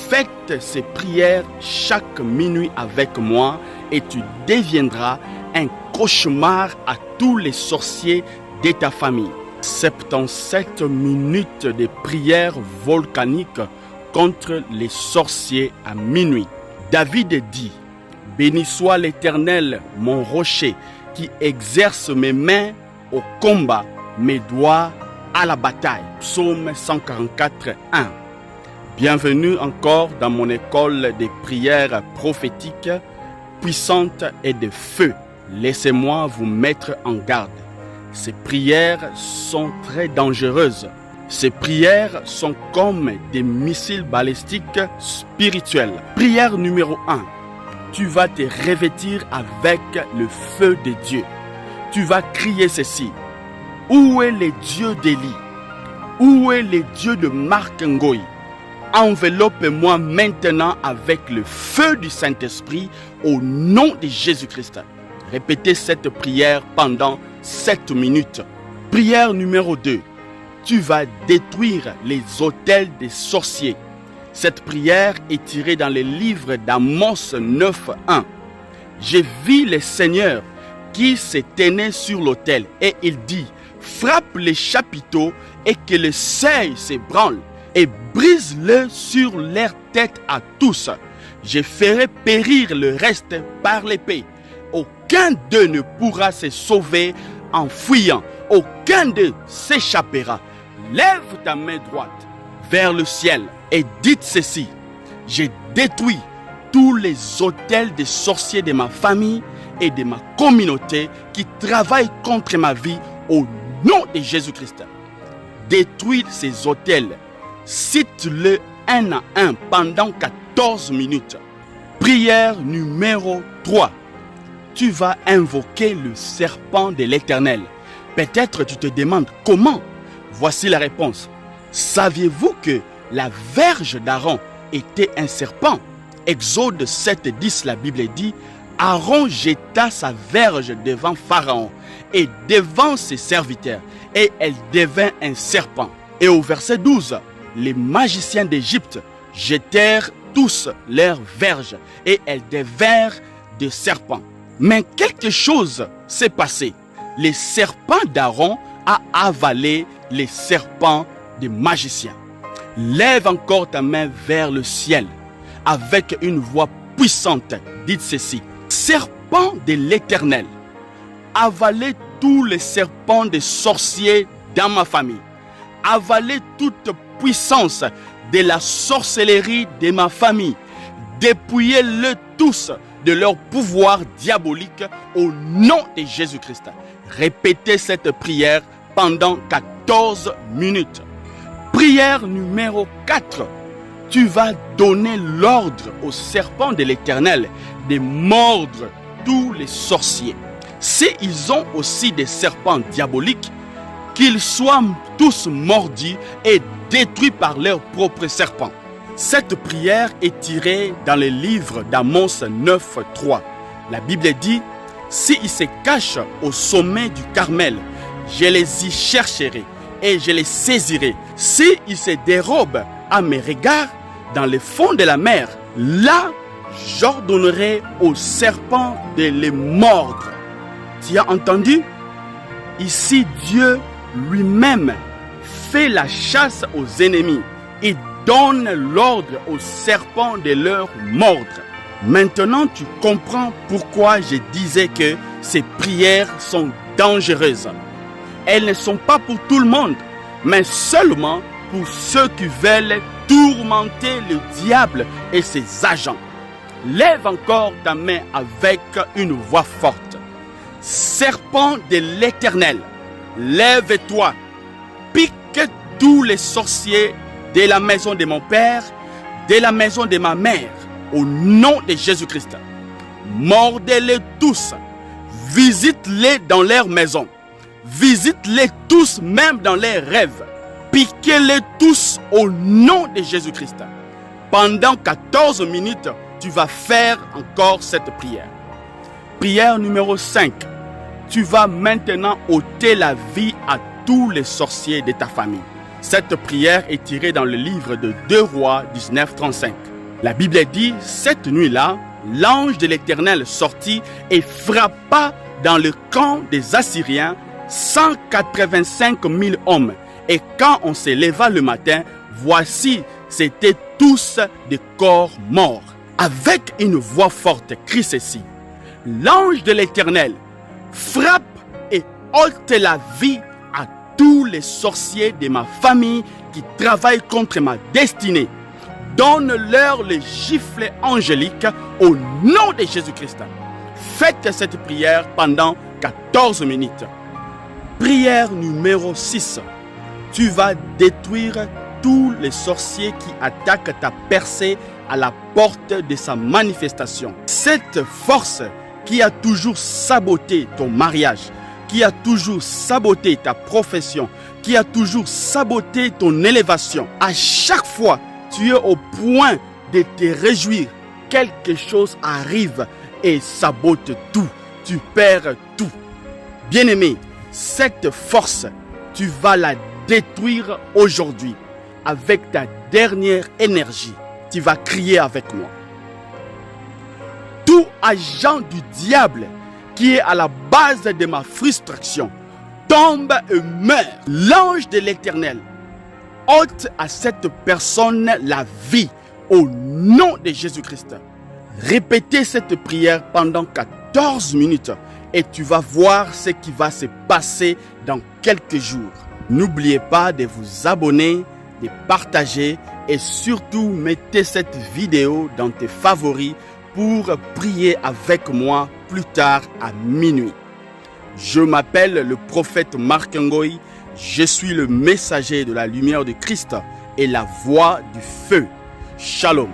Faites ces prières chaque minuit avec moi et tu deviendras un cauchemar à tous les sorciers de ta famille. 77 minutes de prière volcanique contre les sorciers à minuit. David dit: béni soit l'Éternel, mon rocher, qui exerce mes mains au combat, mes doigts à la bataille. Psaume 144, 1. Bienvenue encore dans mon école des prières prophétiques puissantes et de feu. Laissez-moi vous mettre en garde. Ces prières sont très dangereuses. Ces prières sont comme des missiles balistiques spirituels. Prière numéro 1. Tu vas te revêtir avec le feu de Dieu. Tu vas crier ceci: où est le Dieu d'Élie? Où est le Dieu de Marc Ngoï? Enveloppe-moi maintenant avec le feu du Saint-Esprit au nom de Jésus-Christ. Répétez cette prière pendant 7 minutes. Prière numéro 2. Tu vas détruire les autels des sorciers. Cette prière est tirée dans le livre d'Amos 9:1. J'ai vu le Seigneur qui se tenait sur l'autel et il dit: frappe les chapiteaux et que le seuil s'ébranle et brise-le sur leur tête à tous. Je ferai périr le reste par l'épée. Aucun d'eux ne pourra se sauver en fuyant. Aucun d'eux s'échappera. Lève ta main droite vers le ciel et dites ceci: j'ai détruit tous les autels des sorciers de ma famille et de ma communauté qui travaillent contre ma vie au nom de Jésus-Christ. Détruis ces autels. Cite-le un à un pendant 14 minutes. Prière numéro 3. Tu vas invoquer le serpent de l'Éternel. Peut-être tu te demandes comment. Voici la réponse. Saviez-vous que la verge d'Aaron était un serpent? Exode 7:10, la Bible dit: Aaron jeta sa verge devant Pharaon et devant ses serviteurs, et elle devint un serpent. Et au verset 12, les magiciens d'Égypte jetèrent tous leurs verges, et elles devinrent des serpents. Mais quelque chose s'est passé. Les serpents d'Aaron a avalé les serpents des magiciens. Lève encore ta main vers le ciel avec une voix puissante. Dites ceci: serpent de l'Éternel, avalez tous les serpents des sorciers dans ma famille. Avalez toute puissance de la sorcellerie de ma famille. Dépouillez-le tous de leur pouvoir diabolique au nom de Jésus-Christ. Répétez cette prière pendant 14 minutes. Prière numéro 4. Tu vas donner l'ordre aux serpents de l'Éternel de mordre tous les sorciers. S'ils ont aussi des serpents diaboliques, qu'ils soient tous mordus et détruits par leurs propres serpents. Cette prière est tirée dans le livre d'Amos 9:3. La Bible dit: s'ils se cachent au sommet du Carmel, je les y chercherai et je les saisirai. S'ils se dérobent à mes regards dans le fond de la mer, là, j'ordonnerai aux serpents de les mordre. Tu as entendu? Ici, Dieu lui-même fait la chasse aux ennemis et donne l'ordre aux serpents de leur mordre. Maintenant, tu comprends pourquoi je disais que ces prières sont dangereuses. Elles ne sont pas pour tout le monde, mais seulement pour ceux qui veulent tourmenter le diable et ses agents. Lève encore ta main avec une voix forte. Serpent de l'Éternel, lève-toi, pique tous les sorciers de la maison de mon père, de la maison de ma mère, au nom de Jésus-Christ. Mordez-les tous, visite-les dans leur maison, visite-les tous même dans leurs rêves, piquez-les tous au nom de Jésus-Christ. Pendant 14 minutes, tu vas faire encore cette prière. Prière numéro 5. Tu vas maintenant ôter la vie à tous les sorciers de ta famille. Cette prière est tirée dans le livre de 2 Rois 19:35. La Bible dit, cette nuit-là, l'ange de l'Éternel sortit et frappa dans le camp des Assyriens 185 000 hommes. Et quand on se leva le matin, voici, c'étaient tous des corps morts. Avec une voix forte, crie ceci: l'ange de l'Éternel frappe et ôte la vie à tous les sorciers de ma famille qui travaillent contre ma destinée. Donne-leur le giflet angélique au nom de Jésus-Christ. Faites cette prière pendant 14 minutes. Prière numéro 6. Tu vas détruire tous les sorciers qui attaquent ta percée à la porte de sa manifestation. Cette force qui a toujours saboté ton mariage, qui a toujours saboté ta profession, qui a toujours saboté ton élévation, à chaque fois tu es au point de te réjouir, quelque chose arrive et sabote tout. Tu perds tout. Bien-aimé, cette force, tu vas la détruire aujourd'hui avec ta dernière énergie. Tu vas crier avec moi. Tout agent du diable qui est à la base de ma frustration tombe et meurt. L'ange de l'Éternel ôte à cette personne la vie au nom de Jésus-Christ. Répétez cette prière pendant 14 minutes et tu vas voir ce qui va se passer dans quelques jours. N'oubliez pas de vous abonner, de partager et surtout mettez cette vidéo dans tes favoris pour prier avec moi plus tard à minuit. Je m'appelle le prophète Marc Ngoï. Je suis le messager de la lumière de Christ et la voix du feu. Shalom.